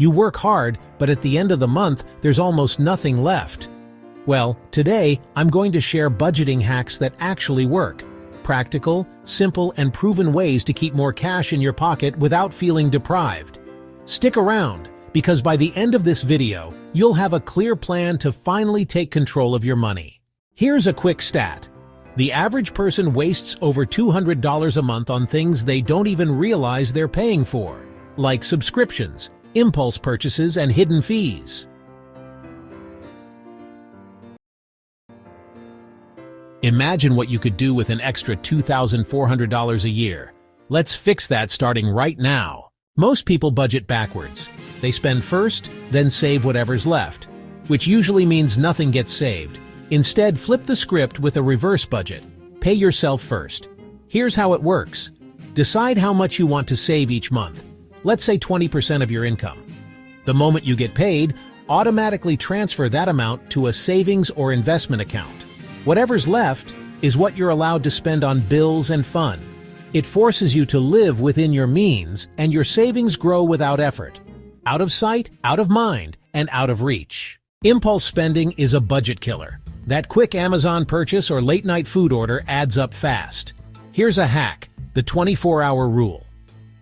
You work hard, but at the end of the month, there's almost nothing left. Well, today, I'm going to share budgeting hacks that actually work. Practical, simple, and proven ways to keep more cash in your pocket without feeling deprived. Stick around, because by the end of this video, you'll have a clear plan to finally take control of your money. Here's a quick stat. The average person wastes over $200 a month on things they don't even realize they're paying for, like subscriptions, impulse purchases, and hidden fees. Imagine what you could do with an extra $2,400 a year. Let's fix that starting right now. Most people budget backwards. They spend first, then save whatever's left, which usually means nothing gets saved. Instead, flip the script with a reverse budget. Pay yourself first. Here's how it works. Decide how much you want to save each month. Let's say 20% of your income. The moment you get paid, automatically transfer that amount to a savings or investment account. Whatever's left is what you're allowed to spend on bills and fun. It forces you to live within your means, and your savings grow without effort. Out of sight, out of mind, and out of reach. Impulse spending is a budget killer. That quick Amazon purchase or late-night food order adds up fast. Here's a hack, the 24-hour rule.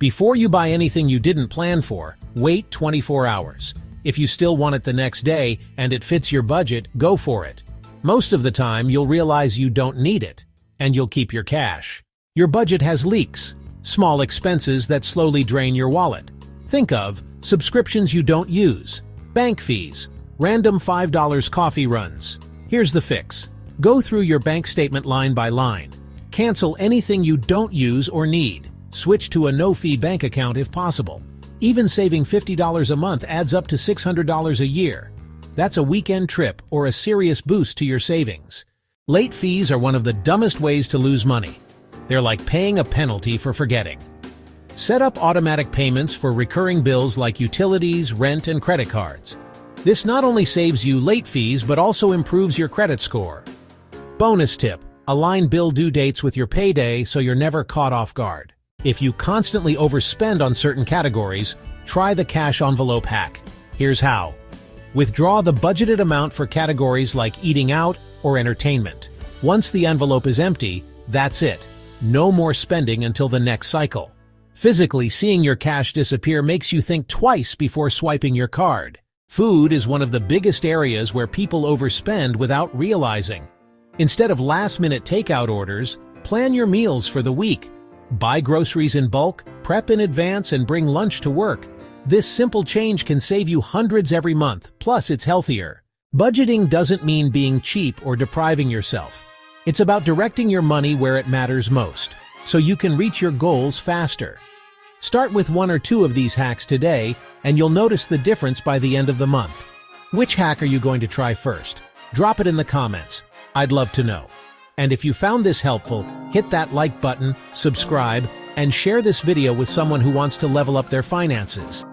Before you buy anything you didn't plan for, wait 24 hours. If you still want it the next day and it fits your budget, go for it. Most of the time, you'll realize you don't need it, and you'll keep your cash. Your budget has leaks, small expenses that slowly drain your wallet. Think of subscriptions you don't use, bank fees, random $5 coffee runs. Here's the fix. Go through your bank statement line by line. Cancel anything you don't use or need. Switch to a no-fee bank account if possible. Even saving $50 a month adds up to $600 a year. That's a weekend trip or a serious boost to your savings. Late fees are one of the dumbest ways to lose money. They're like paying a penalty for forgetting. Set up automatic payments for recurring bills like utilities, rent, and credit cards. This not only saves you late fees but also improves your credit score. Bonus tip: align bill due dates with your payday so you're never caught off guard. If you constantly overspend on certain categories, try the cash envelope hack. Here's how. Withdraw the budgeted amount for categories like eating out or entertainment. Once the envelope is empty, that's it. No more spending until the next cycle. Physically seeing your cash disappear makes you think twice before swiping your card. Food is one of the biggest areas where people overspend without realizing. Instead of last-minute takeout orders, plan your meals for the week. Buy groceries in bulk, prep in advance, and bring lunch to work. This simple change can save you hundreds every month, plus it's healthier. Budgeting doesn't mean being cheap or depriving yourself. It's about directing your money where it matters most, so you can reach your goals faster. Start with one or two of these hacks today, and you'll notice the difference by the end of the month. Which hack are you going to try first? Drop it in the comments. I'd love to know. And if you found this helpful, hit that like button, subscribe, and share this video with someone who wants to level up their finances.